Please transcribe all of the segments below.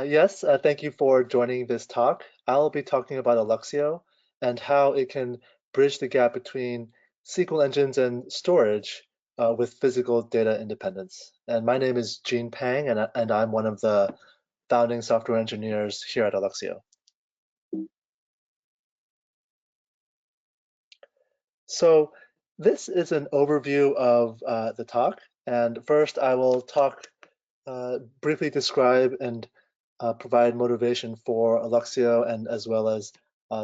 Yes, thank you for joining this talk. I'll be talking about Alluxio and how it can bridge the gap between SQL engines and storage with physical data independence. And my name is Gene Pang, and I'm one of the founding software engineers here at Alluxio. So this is an overview of the talk. And first, I will briefly describe and provide motivation for Alluxio and as well as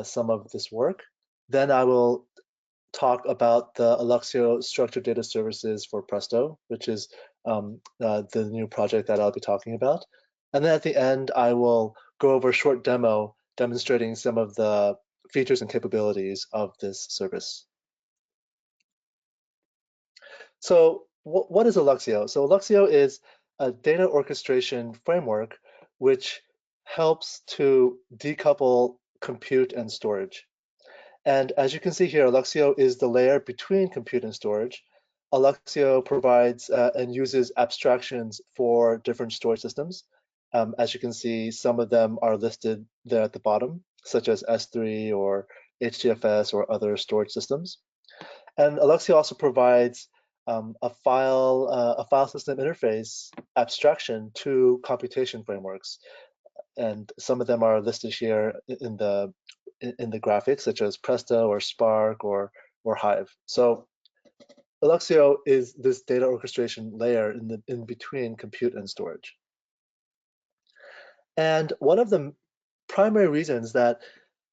some of this work. Then I will talk about the Alluxio structured data services for Presto, which is the new project that I'll be talking about. And then at the end, I will go over a short demo demonstrating some of the features and capabilities of this service. So what is Alluxio? So Alluxio is a data orchestration framework which helps to decouple compute and storage. And as you can see here, Alluxio is the layer between compute and storage. Alluxio provides and uses abstractions for different storage systems. As you can see, some of them are listed there at the bottom, such as S3 or HDFS or other storage systems. And Alluxio also provides a file system interface abstraction to computation frameworks, and some of them are listed here in the graphics, such as Presto or Spark or Hive. So Alluxio is this data orchestration layer in between compute and storage. And one of the primary reasons that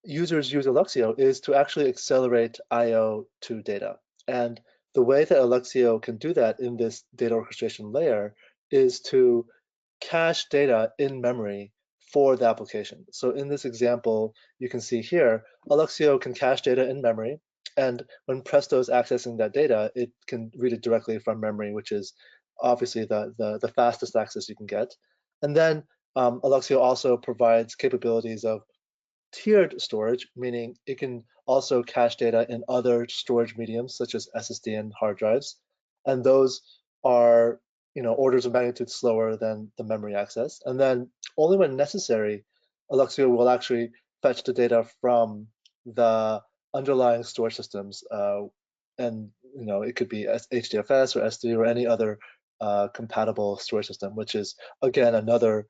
users use Alluxio is to actually accelerate I/O to data. And the way that Alluxio can do that in this data orchestration layer is to cache data in memory for the application. So in this example, you can see here, Alluxio can cache data in memory. And when Presto is accessing that data, it can read it directly from memory, which is obviously the fastest access you can get. And then Alluxio also provides capabilities of tiered storage, meaning it can also cache data in other storage mediums such as SSD and hard drives, and those are orders of magnitude slower than the memory access. And then only when necessary, Alluxio will actually fetch the data from the underlying storage systems, and it could be HDFS or S3 or any other compatible storage system, which is again another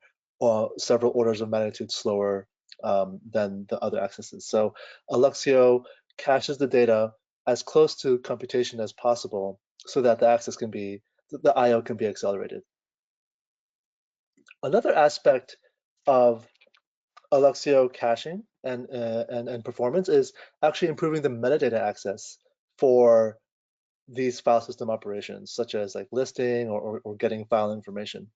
several orders of magnitude slower than the other accesses. So Alluxio caches the data as close to computation as possible so that the I/O can be accelerated. Another aspect of Alluxio caching and performance is actually improving the metadata access for these file system operations, such as like listing or getting file information.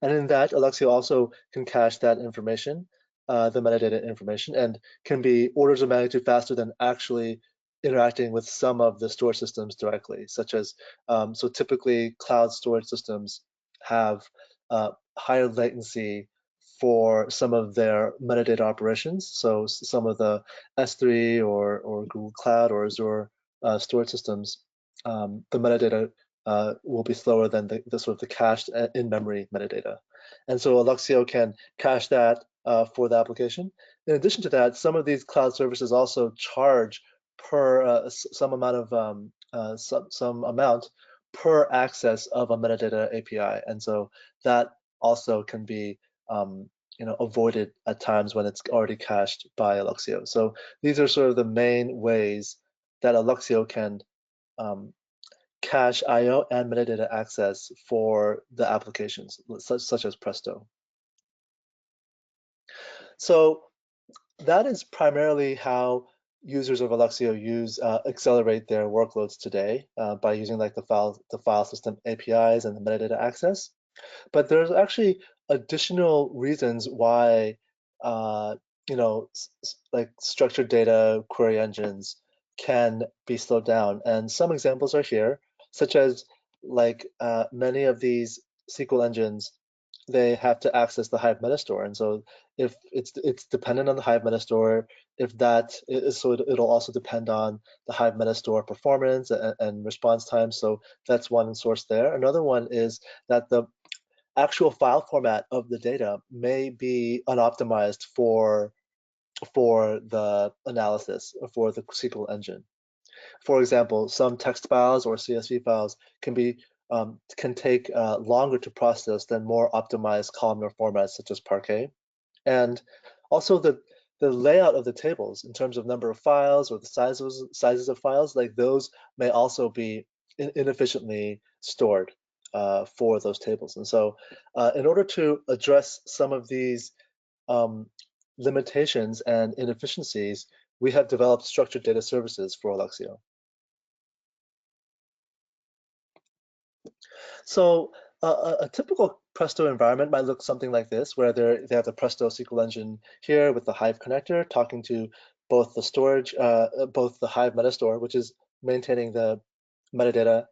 And in that, Alluxio also can cache that information, the metadata information, and can be orders of magnitude faster than actually interacting with some of the storage systems directly, such as, so typically cloud storage systems have higher latency for some of their metadata operations. So some of the S3 or Google Cloud or Azure storage systems, the metadata will be slower than the sort of the cached in-memory metadata. And so Alluxio can cache that for the application. In addition to that, some of these cloud services also charge per some amount per access of a metadata API, and so that also can be avoided at times when it's already cached by Alluxio. So these are sort of the main ways that Alluxio can cache I/O and metadata access for the applications, such as Presto. So that is primarily how users of Alluxio accelerate their workloads today by using like the file system APIs and the metadata access. But there's actually additional reasons why like structured data query engines can be slowed down. And some examples are here, such as like many of these SQL engines, they have to access the Hive metastore. And so if it's dependent on the Hive metastore, if that is, so it'll also depend on the Hive metastore performance and response time. So that's one source there. Another one is that the actual file format of the data may be unoptimized for the analysis, for the SQL engine. For example, some text files or CSV files can take longer to process than more optimized columnar formats such as Parquet. And also the layout of the tables in terms of number of files or the sizes of files, like those may also be inefficiently stored for those tables. And so in order to address some of these um, limitations and inefficiencies, we have developed structured data services for Alluxio. So a typical Presto environment might look something like this, where they have the Presto SQL engine here with the Hive connector talking to both the storage, both the Hive metastore, which is maintaining the metadata,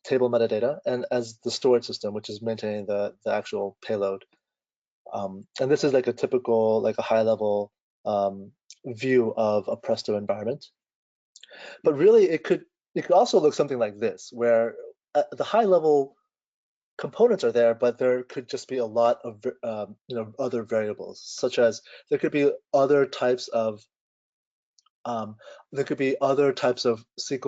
table metadata, and as the storage system, which is maintaining the actual payload. And this is like a typical, like a high-level view of a Presto environment. But really, it could also look something like this, where the high-level components are there, but there could just be a lot of other variables, such as there could be other types of SQL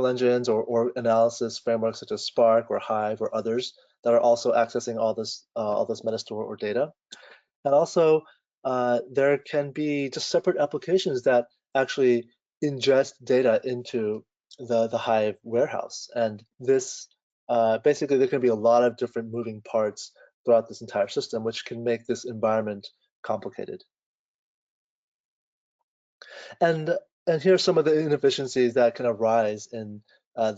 engines or analysis frameworks such as Spark or Hive or others that are also accessing all this metastore or data. And also, there can be just separate applications that actually ingest data into the Hive warehouse. And this, basically, there can be a lot of different moving parts throughout this entire system, which can make this environment complicated. And here are some of the inefficiencies that can arise in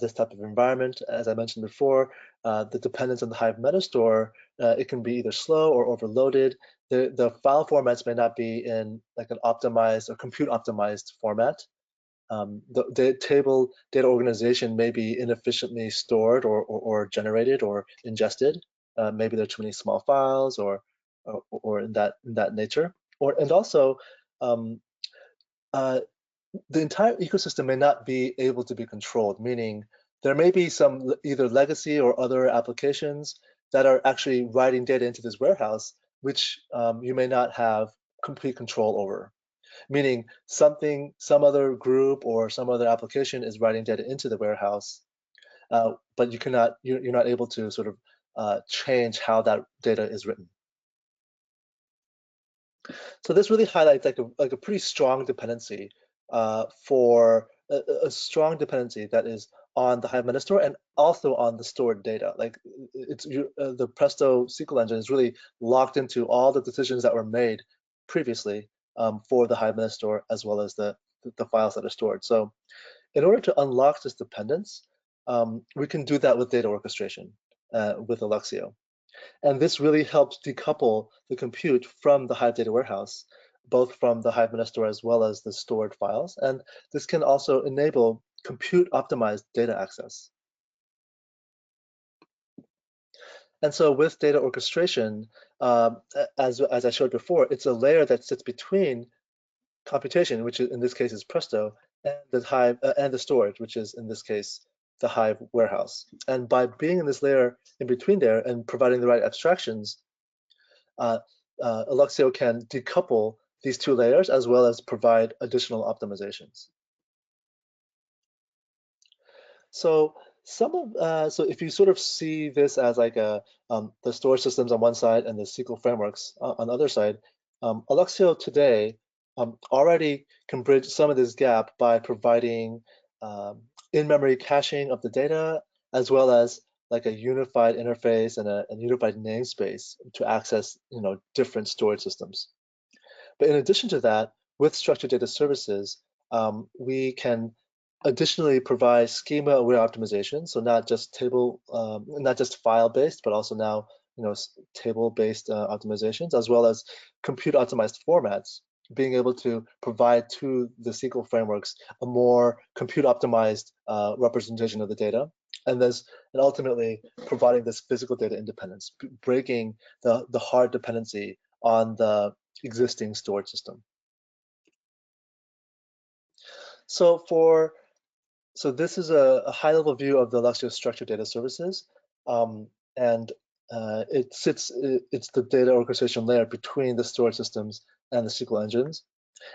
this type of environment. As I mentioned before, the dependence on the Hive metastore, it can be either slow or overloaded. The file formats may not be in like an optimized or compute optimized format. The table data organization may be inefficiently stored or generated or ingested. Maybe there are too many small files or in that nature. And also, the entire ecosystem may not be able to be controlled, meaning there may be some either legacy or other applications that are actually writing data into this warehouse, which you may not have complete control over. Meaning some other group or some other application is writing data into the warehouse, but you're not able to sort of change how that data is written. So this really highlights like a pretty strong dependency for a strong dependency that is on the Hive metastore and also on the stored data. Like the Presto SQL engine is really locked into all the decisions that were made previously for the Hive metastore as well as the files that are stored. So in order to unlock this dependence, we can do that with data orchestration with Alluxio. And this really helps decouple the compute from the Hive data warehouse, both from the Hive metastore as well as the stored files. And this can also enable compute optimized data access. And so with data orchestration, as I showed before, it's a layer that sits between computation, which in this case is Presto, and the Hive and the storage, which is in this case the Hive warehouse. And by being in this layer in between there and providing the right abstractions, Alluxio can decouple these two layers as well as provide additional optimizations. So so if you sort of see this as like the storage systems on one side and the SQL frameworks on the other side, Alluxio today already can bridge some of this gap by providing in-memory caching of the data as well as like a unified interface and a unified namespace to access different storage systems. But in addition to that, with structured data services, we can additionally provide schema-aware optimization, so not just not just file-based, but also now table-based optimizations, as well as compute-optimized formats, being able to provide to the SQL frameworks a more compute-optimized representation of the data, and ultimately providing this physical data independence, breaking the hard dependency on the existing storage system. So this is a high-level view of the Alluxio structured data services. And it's the data orchestration layer between the storage systems and the SQL engines.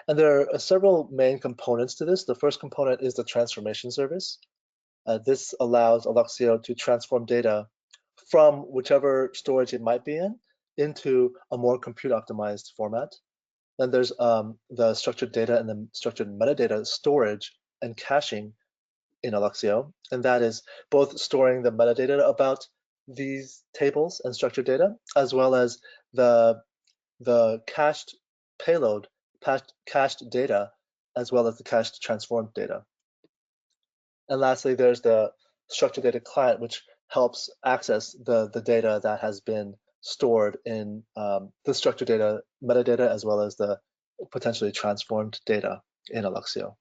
And there are several main components to this. The first component is the transformation service. This allows Alluxio to transform data from whichever storage it might be in into a more compute optimized format. Then there's the structured data and the structured metadata storage and caching in Alluxio, and that is both storing the metadata about these tables and structured data, as well as the cached payload, cached data, as well as the cached transformed data. And lastly, there's the structured data client, which helps access the data that has been stored in the structured data metadata, as well as the potentially transformed data in Alluxio.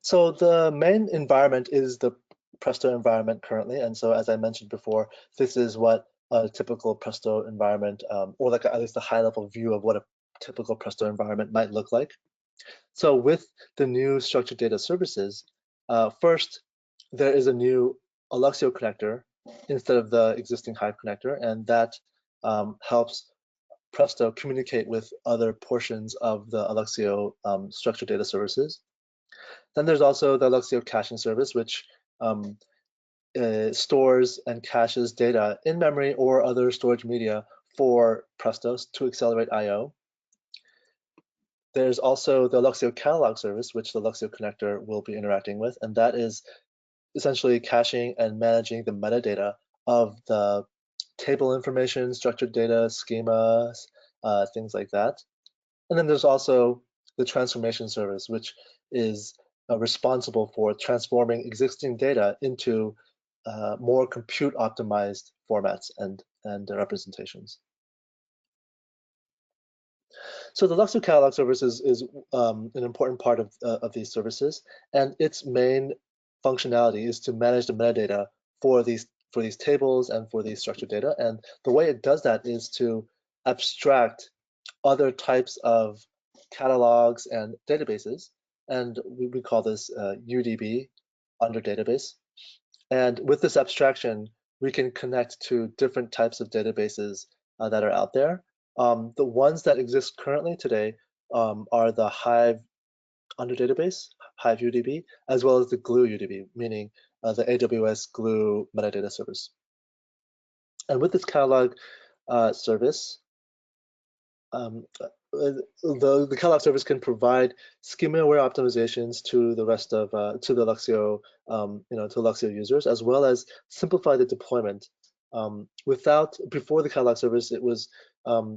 So the main environment is the Presto environment currently. And so as I mentioned before, this is what a typical Presto environment, or like at least a high level view of what a typical Presto environment might look like. So with the new structured data services, first, there is a new Alluxio connector instead of the existing Hive connector, and that helps Presto communicate with other portions of the Alluxio structured data services. Then there's also the Alluxio caching service, which stores and caches data in memory or other storage media for Presto to accelerate I/O. There's also the Alluxio catalog service, which the Alluxio connector will be interacting with, and that is essentially caching and managing the metadata of the table information, structured data, schemas, things like that. And then there's also the transformation service, which is responsible for transforming existing data into more compute optimized formats and representations. So the Alluxio catalog service is an important part of these services, and its main functionality is to manage the metadata for these tables and for these structured data. And the way it does that is to abstract other types of catalogs and databases, and we call this UDB, under database. And with this abstraction, we can connect to different types of databases that are out there. The ones that exist currently today are the Hive under database, Hive UDB, as well as the Glue UDB, meaning the AWS Glue metadata service. And with this catalog service, the catalog service can provide schema-aware optimizations to the rest of to the Alluxio, to Alluxio users, as well as simplify the deployment. Before the catalog service, it was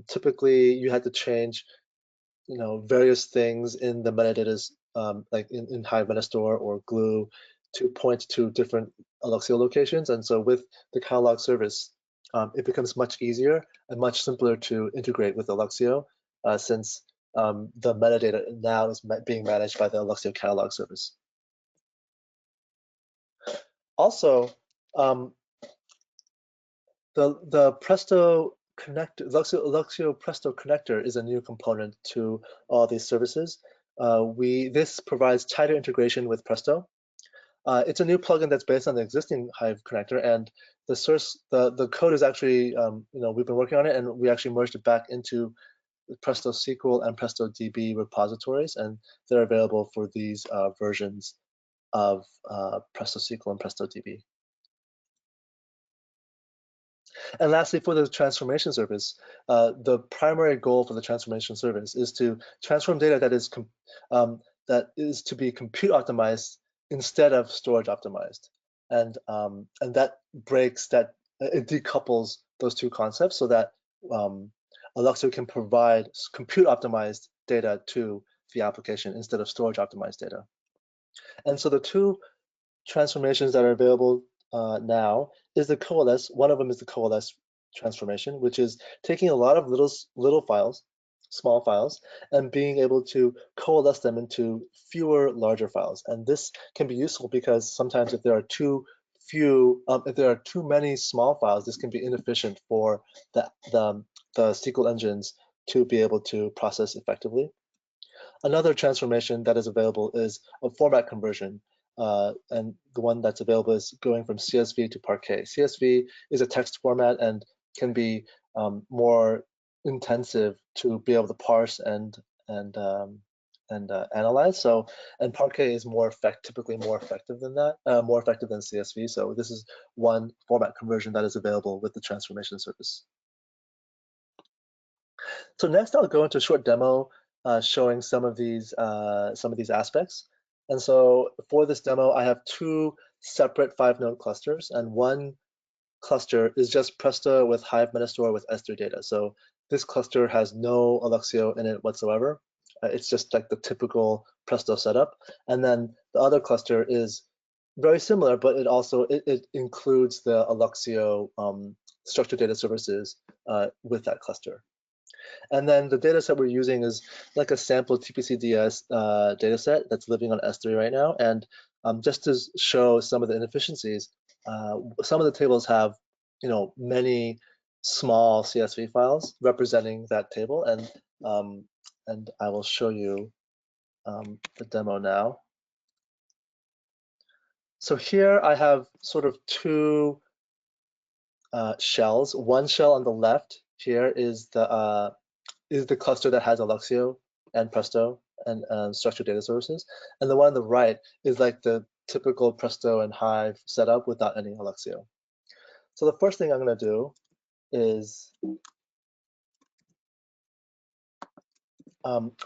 typically you had to change, various things in the metadata, like in Hive Metastore or Glue, to point to different Alluxio locations. And so with the catalog service, it becomes much easier and much simpler to integrate with Alluxio, since the metadata now is being managed by the Alluxio catalog service. Also, the Presto connector, Alluxio Presto connector is a new component to all these services. This provides tighter integration with Presto. It's a new plugin that's based on the existing Hive connector, and the code is actually, we've been working on it, and we actually merged it back into Presto SQL and Presto DB repositories, and they're available for these versions of Presto SQL and Presto DB. And lastly, for the transformation service, the primary goal for the transformation service is to transform data that is to be compute optimized instead of storage optimized, and that it decouples those two concepts so that Alluxio can provide compute optimized data to the application instead of storage optimized data. And so the two transformations that are available now is the coalesce. One of them is the coalesce transformation, which is taking a lot of little files, small files, and being able to coalesce them into fewer larger files. And this can be useful because sometimes if there are too many small files, this can be inefficient for the SQL engines to be able to process effectively. Another transformation that is available is a format conversion. and the one that's available is going from CSV to Parquet. CSV is a text format and can be more intensive to be able to parse and analyze. So, and Parquet is typically more effective than that, more effective than CSV. So this is one format conversion that is available with the transformation service. So next, I'll go into a short demo showing some of these aspects. And so for this demo, I have two separate 5-node clusters, and one cluster is just Presto with Hive Metastore with S3 data. So this cluster has no Alluxio in it whatsoever. It's just like the typical Presto setup. And then the other cluster is very similar, but it includes the Alluxio structured data services with that cluster. And then the data set we're using is like a sample TPC-DS data set that's living on S3 right now. And just to show some of the inefficiencies, some of the tables have, many small CSV files representing that table. And I will show you the demo now. So here I have sort of two shells. One shell on the left here is the cluster that has Alluxio and Presto and structured data sources. And the one on the right is like the typical Presto and Hive setup without any Alluxio. So the first thing I'm going to do is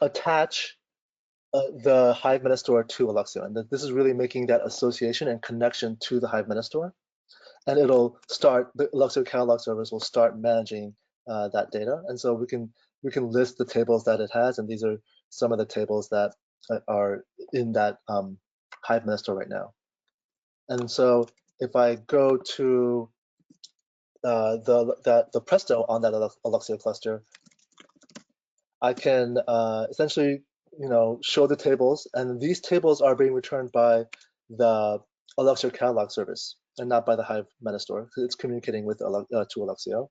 attach the Hive Metastore to Alluxio. And this is really making that association and connection to the Hive Metastore. And it'll start, the Alluxio catalog service will start managing that data. And so we can list the tables that it has, and these are some of the tables that are in that Hive Metastore right now. And so if I go to the Presto on that Alluxio cluster, I can essentially show the tables, and these tables are being returned by the Alluxio catalog service and not by the Hive Metastore, because it's communicating with to Alluxio.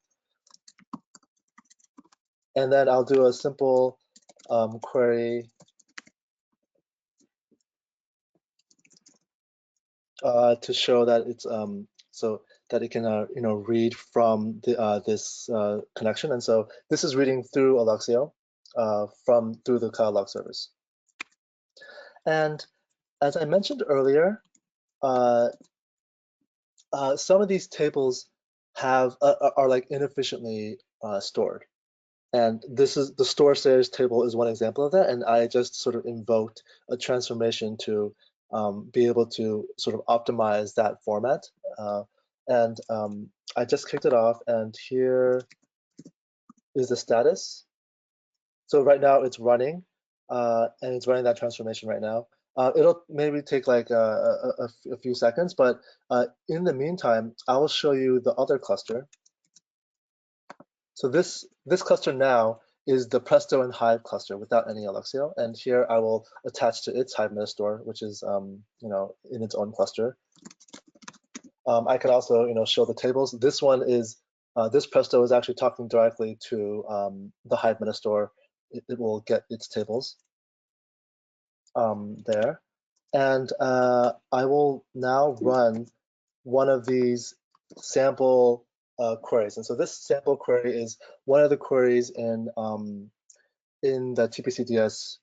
And then I'll do a simple query to show that it's so that it can read from this connection. And so this is reading through Alluxio through the catalog service. And as I mentioned earlier, some of these tables are like inefficiently stored. And this is the store stairs table is one example of that. And I just sort of invoked a transformation to be able to sort of optimize that format. And I just kicked it off, and here is the status. So right now it's running, and it's running that transformation right now. It'll maybe take like a few seconds, but in the meantime, I will show you the other cluster. So this cluster now is the Presto and Hive cluster without any Alluxio, and here I will attach to its Hive Metastore, which is in its own cluster. I can also show the tables. This one is this Presto is actually talking directly to the Hive Metastore. It will get its tables there, and I will now run one of these sample queries. And so this sample query is one of the queries in the TPC-DS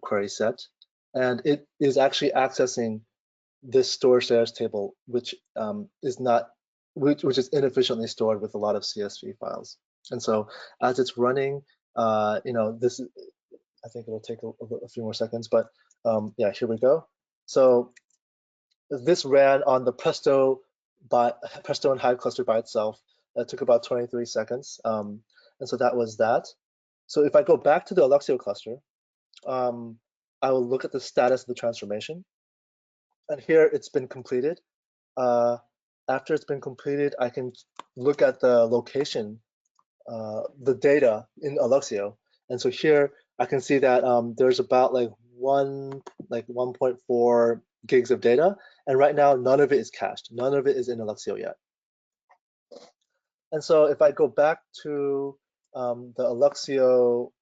query set, and it is actually accessing this store shares table, which is inefficiently stored with a lot of CSV files. And so as it's running, this I think it'll take a few more seconds, but yeah, here we go. So this ran on the Presto and Hive cluster by itself. That took about 23 seconds. And so that was that. So if I go back to the Alluxio cluster, I will look at the status of the transformation. And here it's been completed. After it's been completed, I can look at the location, the data in Alluxio. And so here I can see that there's about like 1.4 gigs of data, and right now none of it is cached. None of it is in Alluxio yet. And so if I go back to the Alluxio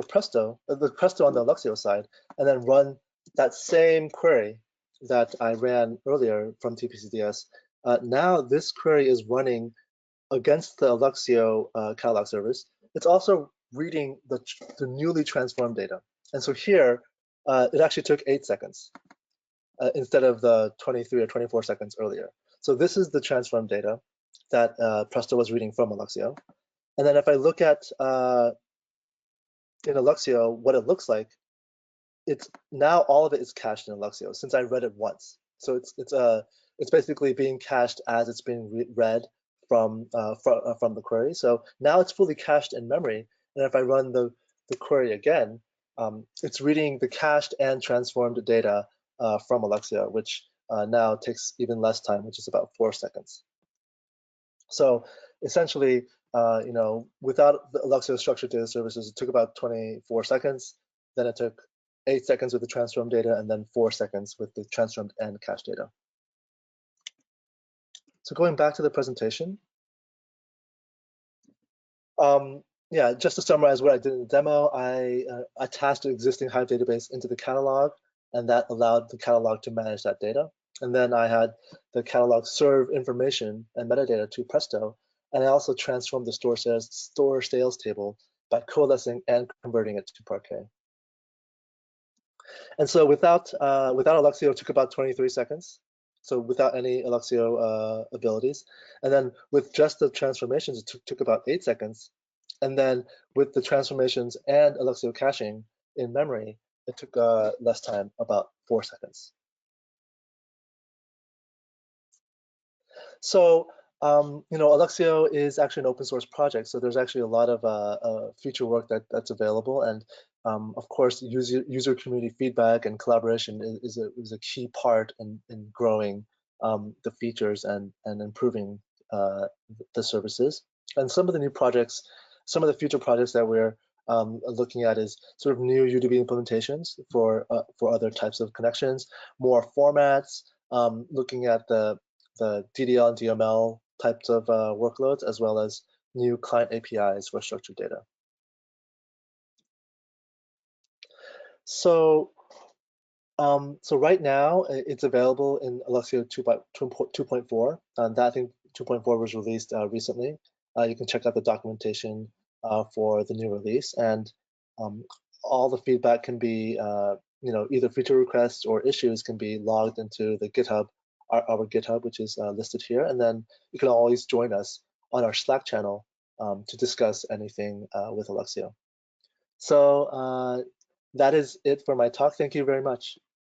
Presto, the Presto on the Alluxio side, and then run that same query that I ran earlier from TPCDS, now this query is running against the Alluxio catalog service. It's also reading the newly transformed data. And so here, it actually took 8 seconds instead of the 23 or 24 seconds earlier. So this is the transformed data that Presto was reading from Alluxio. And then if I look at in Alluxio what it looks like, it's now all of it is cached in Alluxio since I read it once. So it's basically being cached as it's being read from the query. So now it's fully cached in memory. And if I run the query again, it's reading the cached and transformed data from Alluxio, which now takes even less time, which is about 4 seconds. So essentially, without the Alluxio structured data services, it took about 24 seconds. Then it took 8 seconds with the transformed data, and then 4 seconds with the transformed and cached data. So going back to the presentation, yeah, just to summarize what I did in the demo, I attached an existing Hive database into the catalog, and that allowed the catalog to manage that data. And then I had the catalog serve information and metadata to Presto, and I also transformed the store sales table by coalescing and converting it to Parquet. And so without Alluxio, it took about 23 seconds. So without any Alluxio abilities. And then with just the transformations, it took about 8 seconds. And then with the transformations and Alluxio caching in memory, it took less time, about 4 seconds. So, Alluxio is actually an open source project, so there's actually a lot of future work that's available, and of course, user community feedback and collaboration is a key part in growing the features and improving the services. And some of the new projects, some of the future projects that we're looking at is sort of new UDB implementations for other types of connections, more formats, looking at the DDL and DML types of workloads, as well as new client APIs for structured data. So, so right now it's available in Alluxio 2.4, and that I think 2.4 was released recently. You can check out the documentation for the new release, and all the feedback can be, either feature requests or issues can be logged into the GitHub, our GitHub, which is listed here, and then you can always join us on our Slack channel to discuss anything with Alluxio. So that is it for my talk. Thank you very much.